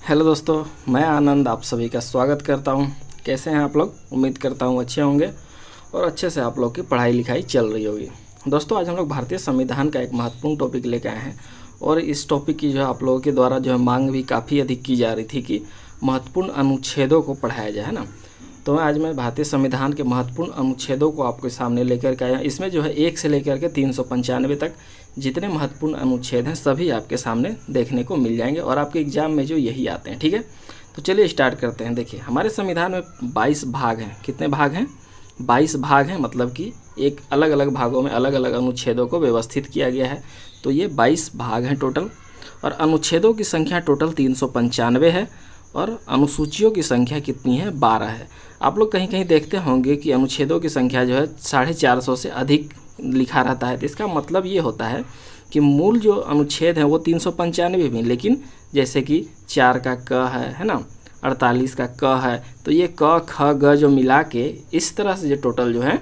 Hello दोस्तों, मैं आनंद आप सभी का स्वागत करता हूं। कैसे हैं आप लोग? उम्मीद करता हूं अच्छे होंगे और अच्छे से आप लोग की पढ़ाई लिखाई चल रही होगी। दोस्तों, आज हम लोग भारतीय संविधान का एक महत्वपूर्ण टॉपिक लेकर आए हैं और इस टॉपिक की जो है आप लोगों के द्वारा जो है मांग भी काफ़ी अधिक की जा रही थी कि महत्वपूर्ण अनुच्छेदों को पढ़ाया जाए, है ना। तो आज मैं भारतीय संविधान के महत्वपूर्ण अनुच्छेदों को आपके सामने लेकर के आया। इसमें जो है 1 से लेकर के 395 तक जितने महत्वपूर्ण अनुच्छेद हैं सभी आपके सामने देखने को मिल जाएंगे और आपके एग्जाम में जो यही आते हैं। ठीक है, तो चलिए स्टार्ट करते हैं। देखिए, हमारे संविधान में 22 भाग हैं। कितने भाग हैं? 22 भाग हैं, मतलब कि एक अलग अलग भागों में अलग अलग अनुच्छेदों को व्यवस्थित किया गया है। तो ये 22 भाग हैं टोटल और अनुच्छेदों की संख्या टोटल 395 है और अनुसूचियों की संख्या कितनी है? 12 है। आप लोग कहीं कहीं देखते होंगे कि अनुच्छेदों की संख्या जो है 450 से अधिक लिखा रहता है। तो इसका मतलब ये होता है कि मूल जो अनुच्छेद हैं वो 395 भी, लेकिन जैसे कि 4 का क है ना, 48 का क है, तो ये क ख ग जो मिला के इस तरह से जो टोटल जो है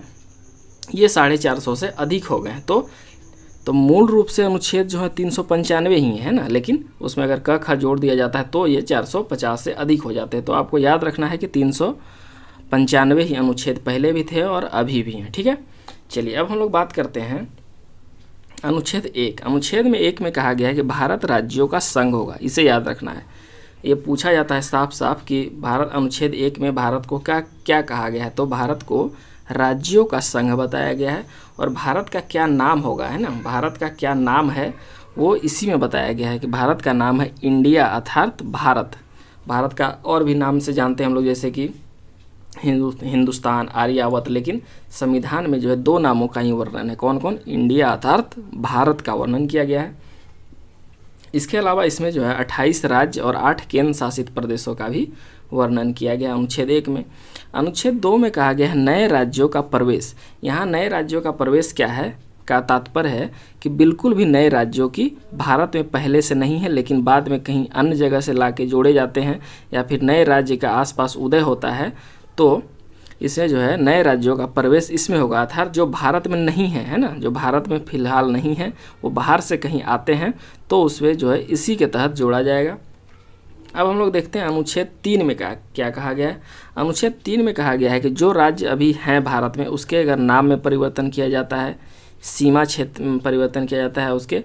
ये 450 से अधिक हो गए हैं। तो मूल रूप से अनुच्छेद जो है 395 ही है ना, लेकिन उसमें अगर क ख जोड़ दिया जाता है तो ये 450 से अधिक हो जाते हैं। तो आपको याद रखना है कि 395 ही अनुच्छेद पहले भी थे और अभी भी हैं। ठीक है, चलिए अब हम लोग बात करते हैं अनुच्छेद 1। अनुच्छेद में 1 में कहा गया है कि भारत राज्यों का संघ होगा। इसे याद रखना है, ये पूछा जाता है साफ साफ कि भारत अनुच्छेद 1 में भारत को क्या कहा गया है। तो भारत को राज्यों का संघ बताया गया है और भारत का क्या नाम होगा, है ना, भारत का क्या नाम है वो इसी में बताया गया है कि भारत का नाम है इंडिया, अर्थात भारत। भारत का और भी नाम से जानते हैं हम लोग, जैसे कि हिंदुस्तान, आर्यावत, लेकिन संविधान में जो है 2 नामों का ही वर्णन है। कौन कौन? इंडिया अर्थात भारत का वर्णन किया गया है। इसके अलावा इसमें जो है 28 राज्य और 8 केंद्र शासित प्रदेशों का भी वर्णन किया गया अनुच्छेद 1 में। अनुच्छेद 2 में कहा गया है नए राज्यों का प्रवेश। यहाँ नए राज्यों का प्रवेश क्या है का तात्पर्य है कि बिल्कुल भी नए राज्यों की भारत में पहले से नहीं है, लेकिन बाद में कहीं अन्य जगह से लाके जोड़े जाते हैं या फिर नए राज्य का आसपास उदय होता है, तो इसमें जो है नए राज्यों का प्रवेश इसमें होगा। अर्थात जो भारत में नहीं है ना, जो भारत में फिलहाल नहीं है, वो बाहर से कहीं आते हैं तो उसमें जो है इसी के तहत जोड़ा जाएगा। अब हम लोग देखते हैं अनुच्छेद 3 में क्या कहा गया है। अनुच्छेद 3 में कहा गया है कि जो राज्य अभी हैं भारत में उसके अगर नाम में परिवर्तन किया जाता है, सीमा क्षेत्र में परिवर्तन किया जाता है, उसके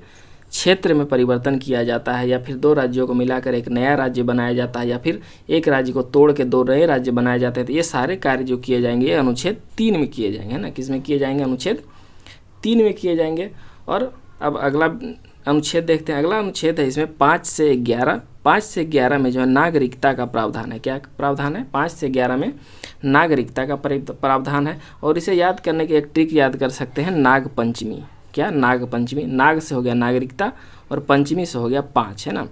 क्षेत्र में परिवर्तन किया जाता है, या फिर 2 राज्यों को मिलाकर एक नया राज्य बनाया जाता है, या फिर एक राज्य को तोड़ के 2 नए राज्य बनाए जाते हैं, तो ये सारे कार्य जो किए जाएंगे ये अनुच्छेद 3 में किए जाएंगे, है ना। किस में किए जाएंगे? अनुच्छेद 3 में किए जाएंगे। और अब अगला अनुच्छेद देखते हैं। अगला अनुच्छेद है इसमें 5 से 11। 5 से 11 में जो है नागरिकता का प्रावधान है। क्या प्रावधान है? 5 से 11 में नागरिकता का प्रावधान है। और इसे याद करने की एक ट्रिक याद कर सकते हैं, नाग पंचमी। क्या? नाग पंचमी। नाग से हो गया नागरिकता और पंचमी से हो गया 5, है ना।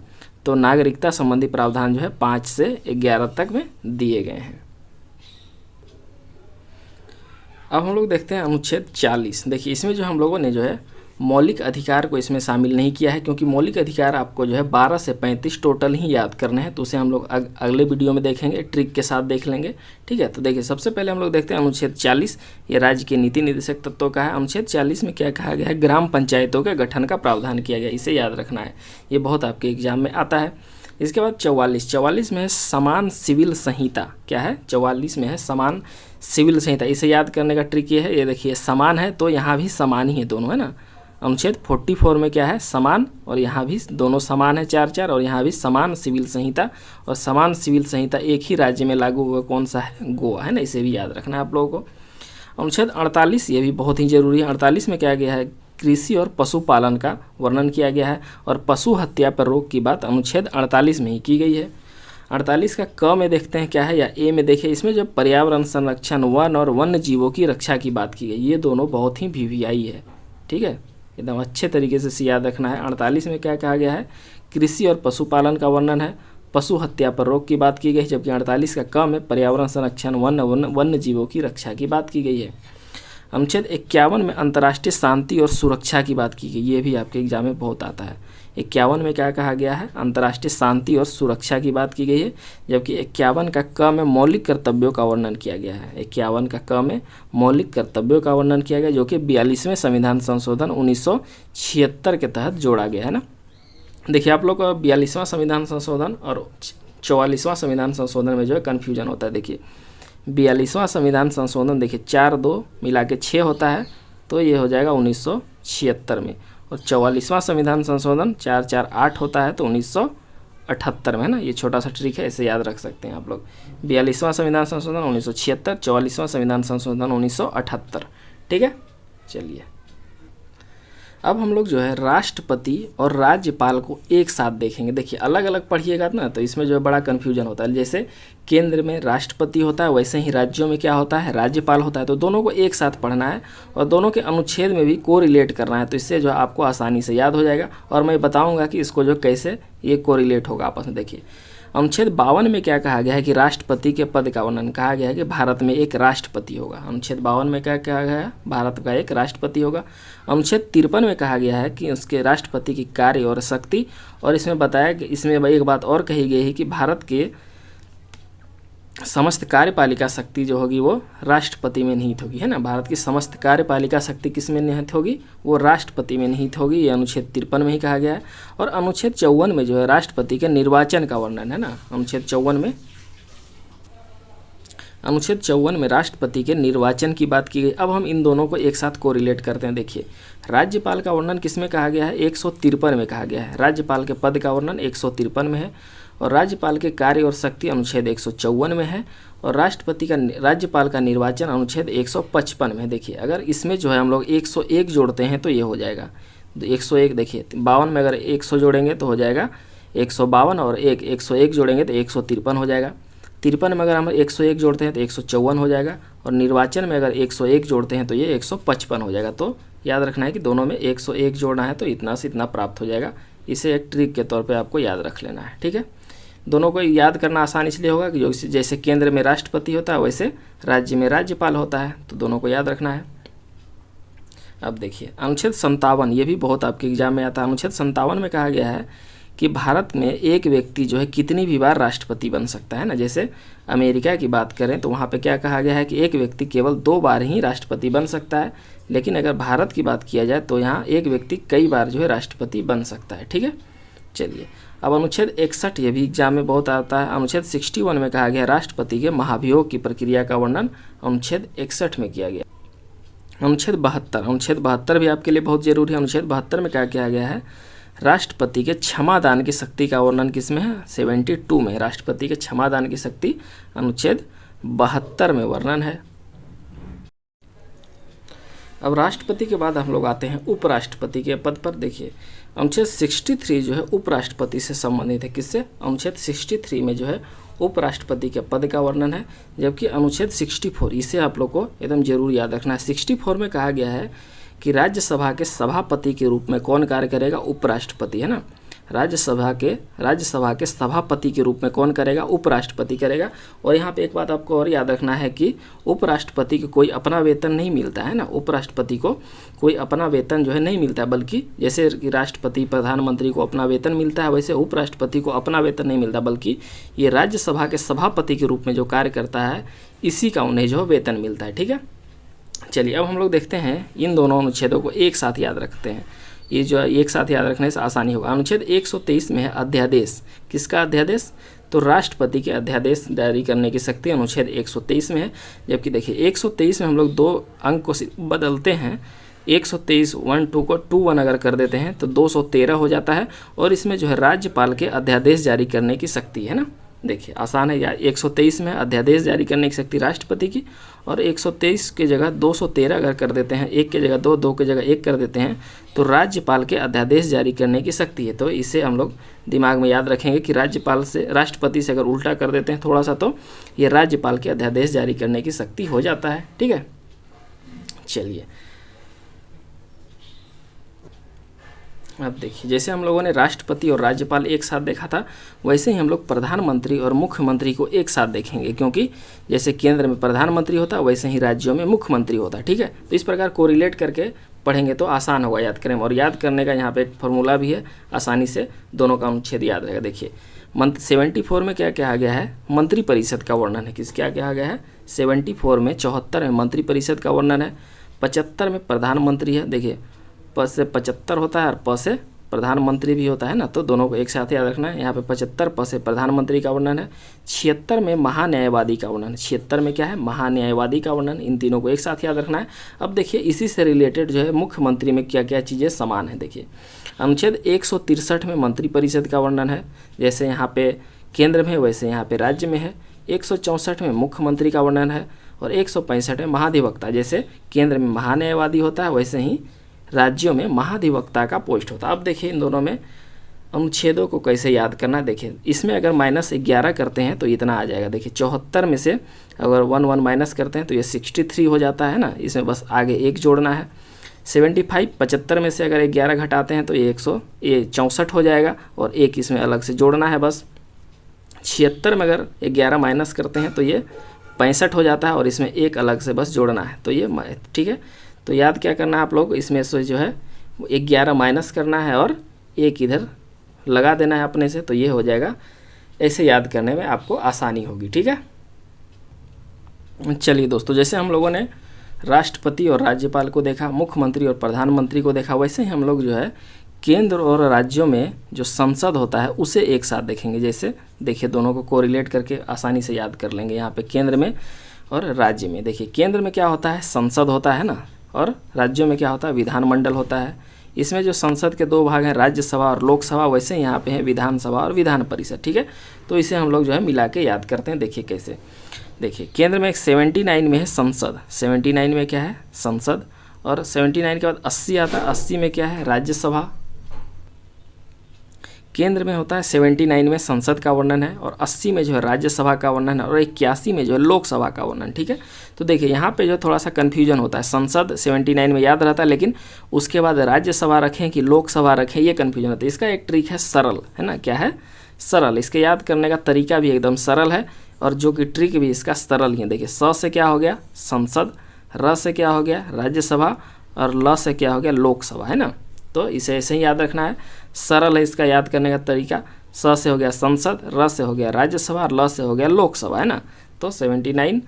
तो नागरिकता संबंधी प्रावधान जो है 5 से 11 तक में दिए गए हैं। अब हम लोग देखते हैं अनुच्छेद 40। देखिए, इसमें जो हम लोगों ने जो है मौलिक अधिकार को इसमें शामिल नहीं किया है, क्योंकि मौलिक अधिकार आपको जो है 12 से 35 टोटल ही याद करने हैं। तो उसे हम लोग अगले वीडियो में देखेंगे, ट्रिक के साथ देख लेंगे। ठीक है, तो देखिए सबसे पहले हम लोग देखते हैं अनुच्छेद 40। ये राज्य के नीति निर्देशक तत्वों का है। अनुच्छेद 40 में क्या कहा गया है? ग्राम पंचायतों के गठन का प्रावधान किया गया। इसे याद रखना है, ये बहुत आपके एग्जाम में आता है। इसके बाद 44 में है समान सिविल संहिता। क्या है? 44 में है समान सिविल संहिता। इसे याद करने का ट्रिक ये है, ये देखिए समान है तो यहाँ भी समान ही है दोनों, है ना। अनुच्छेद 44 में क्या है? समान, और यहाँ भी दोनों समान है 4-4, और यहाँ भी समान सिविल संहिता। और समान सिविल संहिता एक ही राज्य में लागू हुआ, कौन सा है? गोवा, है ना। इसे भी याद रखना है आप लोगों को। अनुच्छेद 48, ये भी बहुत ही जरूरी है। 48 में क्या गया है? कृषि और पशुपालन का वर्णन किया गया है और पशु हत्या पर रोक की बात अनुच्छेद 48 में ही की गई है। 48 का क में देखते हैं क्या है, या ए में देखिए, इसमें जो पर्यावरण संरक्षण, वन और वन्य जीवों की रक्षा की बात की गई। ये दोनों बहुत ही वीवीआई है। ठीक है, एकदम अच्छे तरीके से याद रखना है। 48 में क्या कहा गया है? कृषि और पशुपालन का वर्णन है, पशु हत्या पर रोक की बात की गई, जबकि 48 का क में पर्यावरण संरक्षण, वन्य जीवों की रक्षा की बात की गई है। अनुच्छेद 51 में अंतर्राष्ट्रीय शांति और सुरक्षा की बात की गई। ये भी आपके एग्जाम में बहुत आता है। 51 में क्या कहा गया है? अंतर्राष्ट्रीय शांति और सुरक्षा की बात की गई है, जबकि 51 का क में मौलिक कर्तव्यों का वर्णन किया गया है। 51 का क में मौलिक कर्तव्यों का वर्णन किया गया, जो कि 42वें संविधान संशोधन 1976 के तहत जोड़ा गया है ना। देखिए आप लोग का 42वां संविधान संशोधन और 44वां संविधान संशोधन में जो है कन्फ्यूजन होता है। देखिए 42वां संविधान संशोधन देखिए 4 2 मिला के 6 होता है, तो ये हो जाएगा 1976 में। और 44वां संविधान संशोधन 4 4 8 होता है, तो 1978 में, है ना। ये छोटा सा ट्रिक है, इसे याद रख सकते हैं आप लोग। 42वां संविधान संशोधन 1976, 44वां संविधान संशोधन 1978। ठीक है, चलिए अब हम लोग जो है राष्ट्रपति और राज्यपाल को एक साथ देखेंगे। देखिए अलग अलग पढ़िएगा ना तो इसमें जो है बड़ा कन्फ्यूजन होता है। जैसे केंद्र में राष्ट्रपति होता है, वैसे ही राज्यों में क्या होता है, राज्यपाल होता है। तो दोनों को एक साथ पढ़ना है और दोनों के अनुच्छेद में भी कोरिलेट करना है, तो इससे जो है आपको आसानी से याद हो जाएगा। और मैं बताऊँगा कि इसको जो कैसे ये कोरिलेट होगा आपस में। देखिए अनुच्छेद 52 में क्या कहा गया है कि राष्ट्रपति के पद का वर्णन, कहा गया है कि भारत में एक राष्ट्रपति होगा। अनुच्छेद 52 में क्या कहा गया है, भारत का एक राष्ट्रपति होगा। अनुच्छेद 53 में कहा गया है कि उसके राष्ट्रपति की कार्य और शक्ति, और इसमें बताया कि इसमें एक बात और कही गई है कि भारत के समस्त कार्यपालिका शक्ति जो होगी वो राष्ट्रपति में निहित होगी, है ना। भारत की समस्त कार्यपालिका शक्ति किस में निहित होगी, वो राष्ट्रपति में निहित होगी। ये अनुच्छेद 53 में ही कहा गया है। और अनुच्छेद 54 में जो है राष्ट्रपति के निर्वाचन का वर्णन है ना। अनुच्छेद 54 में राष्ट्रपति के निर्वाचन की बात की गई। अब हम इन दोनों को एक साथ कोरिलेट करते हैं। देखिए राज्यपाल का वर्णन किस में कहा गया है, 153 में कहा गया है। राज्यपाल के पद का वर्णन 153 में है, और राज्यपाल के कार्य और शक्ति अनुच्छेद 154 में है, और राज्यपाल का निर्वाचन अनुच्छेद 155 में। देखिए अगर इसमें जो है हम लोग 101 जोड़ते हैं तो ये हो जाएगा 101। देखिए 52 में अगर 100 जोड़ेंगे तो हो जाएगा 152, और 101 जोड़ेंगे तो 153 हो जाएगा। 53 में अगर हम 101 जोड़ते हैं तो 154 हो जाएगा, और निर्वाचन में अगर 101 जोड़ते हैं तो ये 155 हो जाएगा। तो याद रखना है कि दोनों में 101 जोड़ना है तो इतना से इतना प्राप्त हो जाएगा। इसे एक ट्रिक के तौर पे आपको याद रख लेना है। ठीक है, दोनों को याद करना आसान इसलिए होगा कि जैसे केंद्र में राष्ट्रपति होता है वैसे राज्य में राज्यपाल होता है, तो दोनों को याद रखना है। अब देखिए अनुच्छेद 57, ये भी बहुत आपके एग्जाम में आता है। अनुच्छेद 57 में कहा गया है कि भारत में एक व्यक्ति जो है कितनी भी बार राष्ट्रपति बन सकता है ना। जैसे अमेरिका की बात करें तो वहाँ पे क्या कहा गया है कि एक व्यक्ति केवल 2 बार ही राष्ट्रपति बन सकता है, लेकिन अगर भारत की बात किया जाए तो यहाँ एक व्यक्ति कई बार जो है राष्ट्रपति बन सकता है। ठीक है, चलिए अब अनुच्छेद 61, ये भी एग्जाम में बहुत आता है। अनुच्छेद 61 में कहा गया राष्ट्रपति के महाभियोग की प्रक्रिया का वर्णन अनुच्छेद 61 में किया गया। अनुच्छेद 72 भी आपके लिए बहुत जरूरी है। अनुच्छेद 72 में क्या किया गया है, राष्ट्रपति के क्षमादान की शक्ति का वर्णन किसमें है, 72 में। राष्ट्रपति के क्षमादान की शक्ति अनुच्छेद 72 में वर्णन है। अब राष्ट्रपति के बाद हम लोग आते हैं उपराष्ट्रपति के पद पर। देखिए अनुच्छेद 63 जो है उपराष्ट्रपति से संबंधित है। किससे, अनुच्छेद 63 में जो है उपराष्ट्रपति के पद का वर्णन है, जबकि अनुच्छेद 64, इसे आप लोग को एकदम जरूर याद रखना है। 64 में कहा गया है कि राज्यसभा के सभापति के रूप में कौन कार्य करेगा, उपराष्ट्रपति, है ना। राज्यसभा के सभापति के रूप में कौन करेगा, उपराष्ट्रपति करेगा। और यहाँ पे एक बात आपको और याद रखना है कि उपराष्ट्रपति को कोई अपना वेतन नहीं मिलता है ना। उपराष्ट्रपति को कोई अपना वेतन जो है नहीं मिलता, बल्कि जैसे राष्ट्रपति प्रधानमंत्री को अपना वेतन मिलता है, वैसे उपराष्ट्रपति को अपना वेतन नहीं मिलता, बल्कि ये राज्यसभा के सभापति के रूप में जो कार्य करता है इसी का उन्हें जो वेतन मिलता है। ठीक है, चलिए अब हम लोग देखते हैं इन दोनों अनुच्छेदों को एक साथ याद रखते हैं। ये जो एक साथ याद रखने से आसानी होगा। अनुच्छेद 123 में है अध्यादेश। किसका अध्यादेश, तो राष्ट्रपति के अध्यादेश जारी करने की शक्ति अनुच्छेद 123 में है। जबकि देखिए 123 में हम लोग 2 अंक को बदलते हैं। 123 1 2 को 2 1 अगर कर देते हैं तो 213 हो जाता है, और इसमें जो है राज्यपाल के अध्यादेश जारी करने की शक्ति है ना। देखिए आसान है यार, 123 में अध्यादेश जारी करने की शक्ति राष्ट्रपति की, और 123 की जगह 213 अगर कर देते हैं, 1 की जगह 2, 2 की जगह 1 कर देते हैं, तो राज्यपाल के अध्यादेश जारी करने की शक्ति है। तो इसे हम लोग दिमाग में याद रखेंगे कि राष्ट्रपति से अगर उल्टा कर देते हैं थोड़ा सा तो ये राज्यपाल के अध्यादेश जारी करने की शक्ति हो जाता है। ठीक है, चलिए अब देखिए जैसे हम लोगों ने राष्ट्रपति और राज्यपाल एक साथ देखा था, वैसे ही हम लोग प्रधानमंत्री और मुख्यमंत्री को एक साथ देखेंगे, क्योंकि जैसे केंद्र में प्रधानमंत्री होता है वैसे ही राज्यों में मुख्यमंत्री होता है। ठीक है, तो इस प्रकार कोरिलेट करके पढ़ेंगे तो आसान होगा याद करें। और याद करने का यहाँ पे एक फॉर्मूला भी है, आसानी से दोनों का अनुच्छेद याद रहेगा। देखिए 74 में क्या कहा गया है, मंत्रिपरिषद का वर्णन है। क्या कहा गया है, 74 में 74 में मंत्रिपरिषद का वर्णन है। 75 में प्रधानमंत्री है। देखिए प से 75 होता है और प से प्रधानमंत्री भी होता है ना, तो दोनों को एक साथ याद रखना है। यहाँ पे 75 प से प्रधानमंत्री का वर्णन है, 76 में महान्यायवादी का वर्णन है। 76 में क्या है? महान्यायवादी का वर्णन। इन तीनों को एक साथ याद रखना है। अब देखिए इसी से रिलेटेड जो है मुख्यमंत्री में क्या क्या चीज़ें समान है। देखिए अनुच्छेद 163 में मंत्रिपरिषद का वर्णन है, जैसे यहाँ पे केंद्र में वैसे यहाँ पे राज्य में है। 164 में मुख्यमंत्री का वर्णन है और 165 में महाधिवक्ता, जैसे केंद्र में महान्यायवादी होता है वैसे ही राज्यों में महाधिवक्ता का पोस्ट होता है। अब देखिए इन दोनों में अनुच्छेदों को कैसे याद करना है। देखिए इसमें अगर -11 करते हैं तो इतना आ जाएगा। देखिए 74 में से अगर 1 माइनस करते हैं तो ये 63 हो जाता है ना, इसमें बस आगे 1 जोड़ना है। 75 में से अगर 11 घटाते हैं तो ये 64 हो जाएगा और 1 इसमें अलग से जोड़ना है बस। 76 में अगर 11 माइनस करते हैं तो ये 65 हो जाता है और इसमें 1 अलग से बस जोड़ना है, तो ये ठीक है। तो याद क्या करना है आप लोग, इसमें से जो है 11 माइनस करना है और 1 इधर लगा देना है अपने से, तो ये हो जाएगा। ऐसे याद करने में आपको आसानी होगी, ठीक है। चलिए दोस्तों, जैसे हम लोगों ने राष्ट्रपति और राज्यपाल को देखा, मुख्यमंत्री और प्रधानमंत्री को देखा, वैसे ही हम लोग जो है केंद्र और राज्यों में जो संसद होता है उसे एक साथ देखेंगे। जैसे देखिए दोनों को कोरिलेट करके आसानी से याद कर लेंगे। यहाँ पे केंद्र में और राज्य में, देखिए केंद्र में क्या होता है? संसद होता है ना, और राज्यों में क्या होता है? विधानमंडल होता है। इसमें जो संसद के 2 भाग हैं, राज्यसभा और लोकसभा, वैसे यहाँ पे है विधानसभा और विधान परिषद, ठीक है। तो इसे हम लोग जो है मिला के याद करते हैं। देखिए कैसे, देखिए केंद्र में 79 में है संसद, 79 में क्या है? संसद। और 79 के बाद 80 आता है, 80 में क्या है? राज्यसभा। केंद्र में होता है 79 में संसद का वर्णन है और 80 में जो है राज्यसभा का वर्णन है और 81 में जो है लोकसभा का वर्णन, ठीक है। तो देखिए यहाँ पे जो थोड़ा सा कन्फ्यूजन होता है, संसद 79 में याद रहता है लेकिन उसके बाद राज्यसभा रखें कि लोकसभा रखें, ये कन्फ्यूजन होता है। इसका एक ट्रिक है सरल, है ना। क्या है? सरल। इसके याद करने का तरीका भी एकदम सरल है और जो कि ट्रिक भी इसका सरल ही है। देखिए स से क्या हो गया? संसद, र से क्या हो गया? राज्यसभा और ल से क्या हो गया? लोकसभा, है ना। तो इसे ऐसे ही याद रखना है, सरल है इसका याद करने का तरीका। स से हो गया संसद, र से हो गया राज्यसभा और ल से हो गया लोकसभा, है ना। तो 79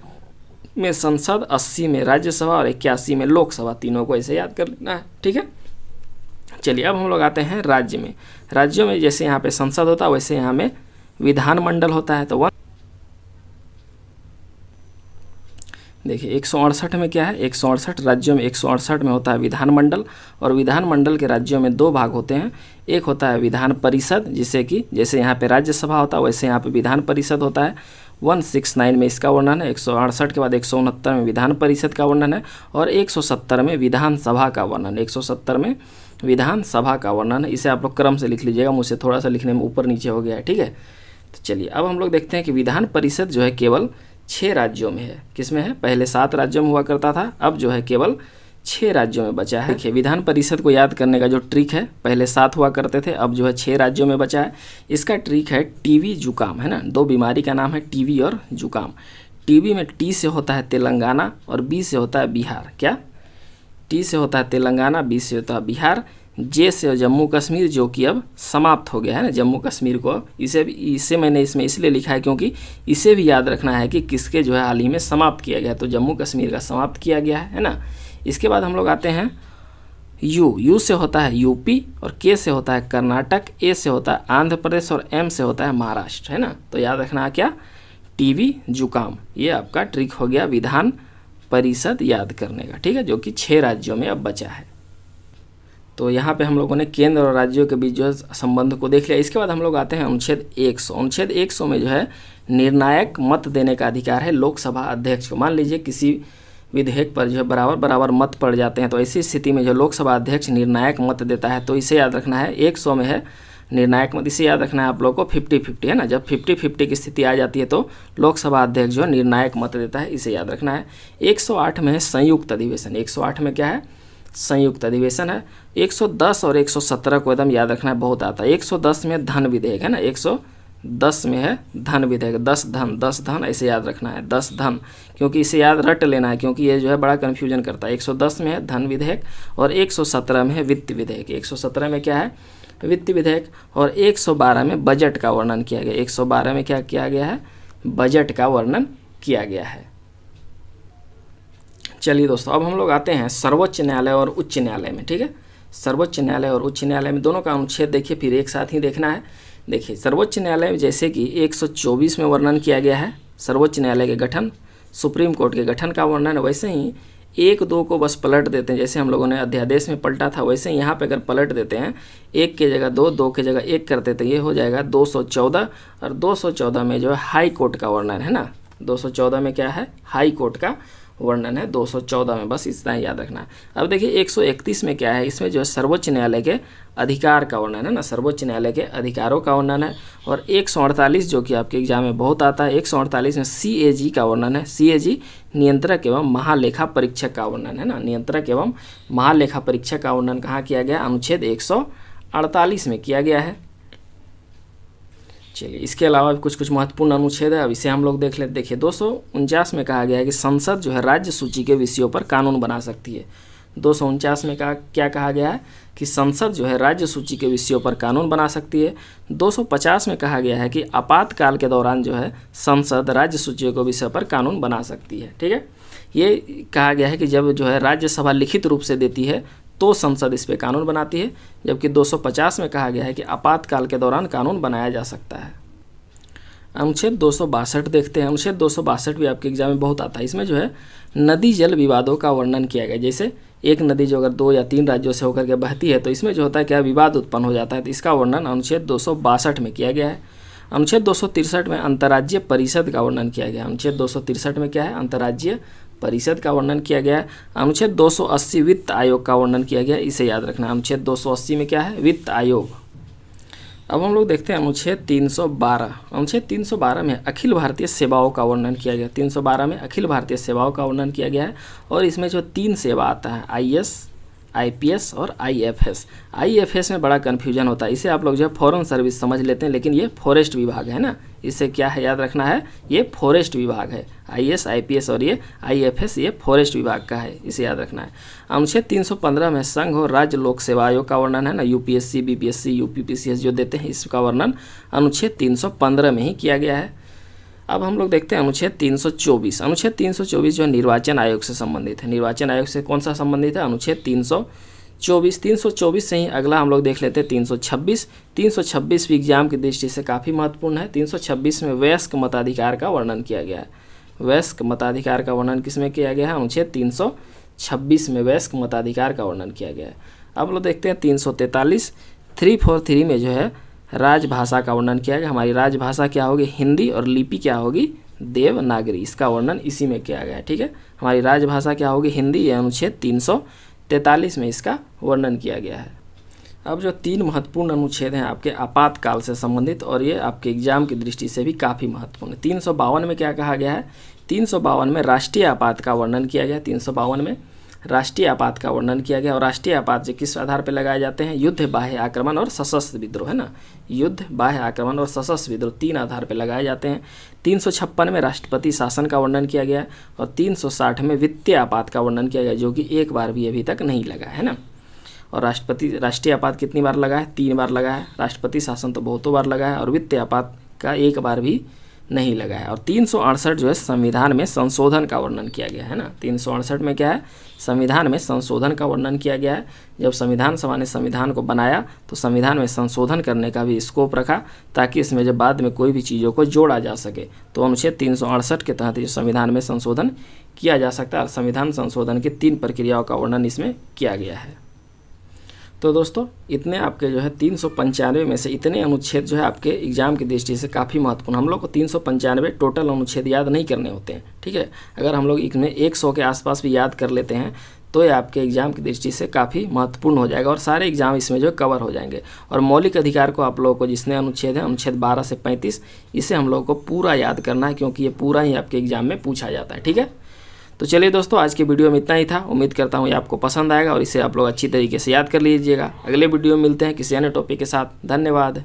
में संसद, 80 में राज्यसभा और 81 में लोकसभा, तीनों को ऐसे याद कर लेना है, ठीक है। चलिए अब हम लोग आते हैं राज्य में। राज्यों में जैसे यहाँ पे संसद होता है वैसे यहाँ में विधानमंडल होता है। तो देखिए 168 में क्या है? 168 राज्यों में 168 में होता है विधानमंडल और विधानमंडल के राज्यों में 2 भाग होते हैं। एक होता है विधान परिषद, जिसे कि जैसे यहाँ पे राज्यसभा होता है वैसे यहाँ पे विधान परिषद होता है। 169 में इसका वर्णन है, 168 के बाद 169 में विधान परिषद का वर्णन है और 170 में विधानसभा का वर्णन, 170 में विधानसभा का वर्णन है। इसे आप लोग क्रम से लिख लीजिएगा, मुझसे थोड़ा सा लिखने में ऊपर नीचे हो गया है, ठीक है। तो चलिए अब हम लोग देखते हैं कि विधान परिषद जो है केवल 6 राज्यों में है। किस में है? पहले 7 राज्यों में हुआ करता था, अब जो है केवल 6 राज्यों में बचा है। देखिए विधान परिषद को याद करने का जो ट्रिक है, पहले 7 हुआ करते थे, अब जो है 6 राज्यों में बचा है। इसका ट्रिक है टीबी जुकाम, है ना। 2 बीमारी का नाम है टीबी और जुकाम। टीबी में टी से होता है तेलंगाना और बी से होता है बिहार। क्या? टी से होता है तेलंगाना, बी से होता है बिहार, जे से जम्मू कश्मीर, जो कि अब समाप्त हो गया है ना जम्मू कश्मीर को। इसे मैंने इसमें इसलिए लिखा है क्योंकि इसे भी याद रखना है कि किसके जो है हाल ही में समाप्त किया गया है, तो जम्मू कश्मीर का समाप्त किया गया है ना। इसके बाद हम लोग आते हैं यू से होता है यूपी और के से होता है कर्नाटक, ए से होता है आंध्र प्रदेश और एम से होता है महाराष्ट्र, है ना। तो याद रखना है क्या? टीबी जुकाम। ये आपका ट्रिक हो गया विधान परिषद याद करने का, ठीक है, जो कि 6 राज्यों में अब बचा है। तो यहाँ पे हम लोगों ने केंद्र और राज्यों के बीच जो है संबंध को देख लिया। इसके बाद हम लोग आते हैं अनुच्छेद 100। अनुच्छेद 100 में जो है निर्णायक मत देने का अधिकार है लोकसभा अध्यक्ष को। मान लीजिए किसी विधेयक पर जो है बराबर मत पड़ जाते हैं, तो ऐसी स्थिति में जो लोकसभा अध्यक्ष निर्णायक मत देता है, तो इसे याद रखना है 100 में है निर्णायक मत। इसे याद रखना है आप लोगों को 50-50, है ना। जब 50-50 की स्थिति आ जाती है तो लोकसभा अध्यक्ष जो है निर्णायक मत देता है, इसे याद रखना है। 108 में है संयुक्त अधिवेशन। 108 में क्या है? संयुक्त अधिवेशन है। 110 और 117 को एकदम याद रखना है, बहुत आता है। 110 में धन विधेयक है ना, 110 में है धन विधेयक, 10 धन ऐसे याद रखना है, 10 धन, क्योंकि इसे याद रट लेना है क्योंकि ये जो है बड़ा कन्फ्यूजन करता है। 110 में है धन विधेयक और 117 में है वित्त विधेयक। 117 में क्या है? वित्त विधेयक। और 112 में बजट का वर्णन किया गया। 112 में क्या किया गया है? बजट का वर्णन किया गया है। चलिए दोस्तों, अब हम लोग आते हैं सर्वोच्च न्यायालय और उच्च न्यायालय में, ठीक है। सर्वोच्च न्यायालय और उच्च न्यायालय में दोनों का अनुच्छेद देखिए, फिर एक साथ ही देखना है। देखिए सर्वोच्च न्यायालय में जैसे कि 124 में वर्णन किया गया है सर्वोच्च न्यायालय के गठन, सुप्रीम कोर्ट के गठन का वर्णन है, वैसे ही 1-2 को बस पलट देते हैं। जैसे हम लोगों ने अध्यादेश में पलटा था, वैसे ही यहाँ पे अगर पलट देते हैं 1 की जगह 2, 2 की जगह 1 करते तो ये हो जाएगा 214। और 214 में जो है हाई कोर्ट का वर्णन है ना, 214 में क्या है, हाई कोर्ट का वर्णन है 214 में, बस इतना ही याद रखना है। अब देखिए 131 में क्या है, इसमें जो है सर्वोच्च न्यायालय के अधिकार का वर्णन है ना, सर्वोच्च न्यायालय के अधिकारों का वर्णन है। और 148 जो कि आपके एग्जाम में बहुत आता है, 148 में CAG का वर्णन है। CAG नियंत्रक एवं महालेखा परीक्षक का वर्णन है ना, नियंत्रक एवं महालेखा परीक्षक का वर्णन कहाँ किया गया, अनुच्छेद 148 में किया गया है। चलिए इसके अलावा भी कुछ महत्वपूर्ण अनुच्छेद है, अब इसे हम लोग देख लेते। देखिए 249 में कहा गया है कि संसद जो है राज्य सूची के विषयों पर कानून बना सकती है। 249 में क्या कहा गया है कि संसद जो है राज्य सूची के विषयों पर कानून बना सकती है। 250 में कहा गया है कि आपातकाल के दौरान जो है संसद राज्य सूचियों के विषय पर कानून बना सकती है। ठीक है, ये कहा गया है कि जब जो है राज्यसभा लिखित रूप से देती है तो संसद इस पे कानून बनाती है, जबकि 250 में कहा गया है कि आपातकाल के दौरान कानून बनाया जा सकता है। अनुच्छेद 262 देखते हैं। अनुच्छेद 262 भी आपके एग्जाम में बहुत आता है। इसमें जो है नदी जल विवादों का वर्णन किया गया। जैसे एक नदी जो अगर 2 या 3 राज्यों से होकर के बहती है तो इसमें जो होता है क्या, विवाद उत्पन्न हो जाता है, तो इसका वर्णन अनुच्छेद 262 में किया गया है। अनुच्छेद 263 में अंतर्राज्यीय परिषद का वर्णन किया गया। अनुच्छेद 263 में क्या है, अंतर्राज्यीय परिषद का वर्णन किया गया है। अनुच्छेद 280 वित्त आयोग का वर्णन किया गया, इसे याद रखना। अनुच्छेद 280 में क्या है, वित्त आयोग। अब हम लोग देखते हैं अनुच्छेद 312। अनुच्छेद 312 में अखिल भारतीय सेवाओं का वर्णन किया गया। 312 में अखिल भारतीय सेवाओं का वर्णन किया गया है और इसमें जो 3 सेवा आता है, IAS, IPS और IFS। IFS में बड़ा कन्फ्यूजन होता है, इसे आप लोग जो है फॉरेन सर्विस समझ लेते हैं, लेकिन ये फॉरेस्ट विभाग है ना, इसे क्या है याद रखना है, ये फॉरेस्ट विभाग है। IAS, IPS और ये IFS ये फॉरेस्ट विभाग का है, इसे याद रखना है। अनुच्छेद 315 में संघ और राज्य लोक सेवा आयोग का वर्णन है ना, UPSC, BPSC, UPPCS जो देते हैं, इसका वर्णन अनुच्छेद 315 में ही किया गया है। अब हम लोग देखते हैं अनुच्छेद 324। अनुच्छेद 324 जो है निर्वाचन आयोग से संबंधित है। निर्वाचन आयोग से कौन सा संबंधित है, अनुच्छेद 324। 324 से ही अगला हम लोग देख लेते हैं 326। 326 भी एग्जाम की दृष्टि से काफ़ी महत्वपूर्ण है। 326 में वयस्क मताधिकार का वर्णन किया गया है। वयस्क मताधिकार का वर्णन किसमें किया गया है, अनुच्छेद 326 में वयस्क मताधिकार का वर्णन किया गया है। अब लोग देखते हैं 343। 343 में जो है राजभाषा का वर्णन किया गया। हमारी राजभाषा क्या होगी, हिंदी, और लिपि क्या होगी, देवनागरी। इसका वर्णन इसी में किया गया है। ठीक है, हमारी राजभाषा क्या होगी, हिंदी। यह अनुच्छेद 343 में इसका वर्णन किया गया है। अब जो 3 महत्वपूर्ण अनुच्छेद हैं आपके आपातकाल से संबंधित, और ये आपके एग्जाम की दृष्टि से भी काफ़ी महत्वपूर्ण है। 352 में क्या कहा गया है, 352 में राष्ट्रीय आपात का वर्णन किया गया। 352 में राष्ट्रीय आपात का वर्णन किया गया। और राष्ट्रीय आपात जो किस आधार पर लगाए जाते हैं, युद्ध, बाह्य आक्रमण और सशस्त्र विद्रोह, है ना, युद्ध, बाह्य आक्रमण और सशस्त्र विद्रोह 3 आधार पर लगाए जाते हैं। 356 में राष्ट्रपति शासन का वर्णन किया गया और 360 में वित्तीय आपात का वर्णन किया गया, जो कि एक बार भी अभी तक नहीं लगा है ना। और राष्ट्रीय आपात कितनी बार लगा है, 3 बार लगा है। राष्ट्रपति शासन तो बहुतों बार लगा है और वित्तीय आपात का एक बार भी नहीं लगा है। और 368 जो है संविधान में संशोधन का वर्णन किया गया है ना। 368 में क्या है, संविधान में संशोधन का वर्णन किया गया है। जब संविधान सभा ने संविधान को बनाया तो संविधान में संशोधन करने का भी स्कोप रखा, ताकि इसमें जब बाद में कोई भी चीज़ों को जोड़ा जा सके। तो अनुच्छेद 368 के तहत ये संविधान में संशोधन किया जा सकता है। और संविधान संशोधन की 3 प्रक्रियाओं का वर्णन इसमें किया गया है। तो दोस्तों इतने आपके जो है 395 में से इतने अनुच्छेद जो है आपके एग्जाम की दृष्टि से काफ़ी महत्वपूर्ण। हम लोग को 395 टोटल अनुच्छेद याद नहीं करने होते हैं। ठीक है, अगर हम लोग इनमें 100 के आसपास भी याद कर लेते हैं तो ये आपके एग्जाम की दृष्टि से काफ़ी महत्वपूर्ण हो जाएगा और सारे एग्जाम इसमें जो कवर हो जाएंगे। और मौलिक अधिकार को आप लोगों को जिसने अनुच्छेद है, अनुच्छेद 12 से 35, इसे हम लोगों को पूरा याद करना है, क्योंकि ये पूरा ही आपके एग्जाम में पूछा जाता है। ठीक है, तो चलिए दोस्तों आज की वीडियो में इतना ही था। उम्मीद करता हूँ ये आपको पसंद आएगा और इसे आप लोग अच्छी तरीके से याद कर लीजिएगा। अगले वीडियो में मिलते हैं किसी अन्य टॉपिक के साथ। धन्यवाद।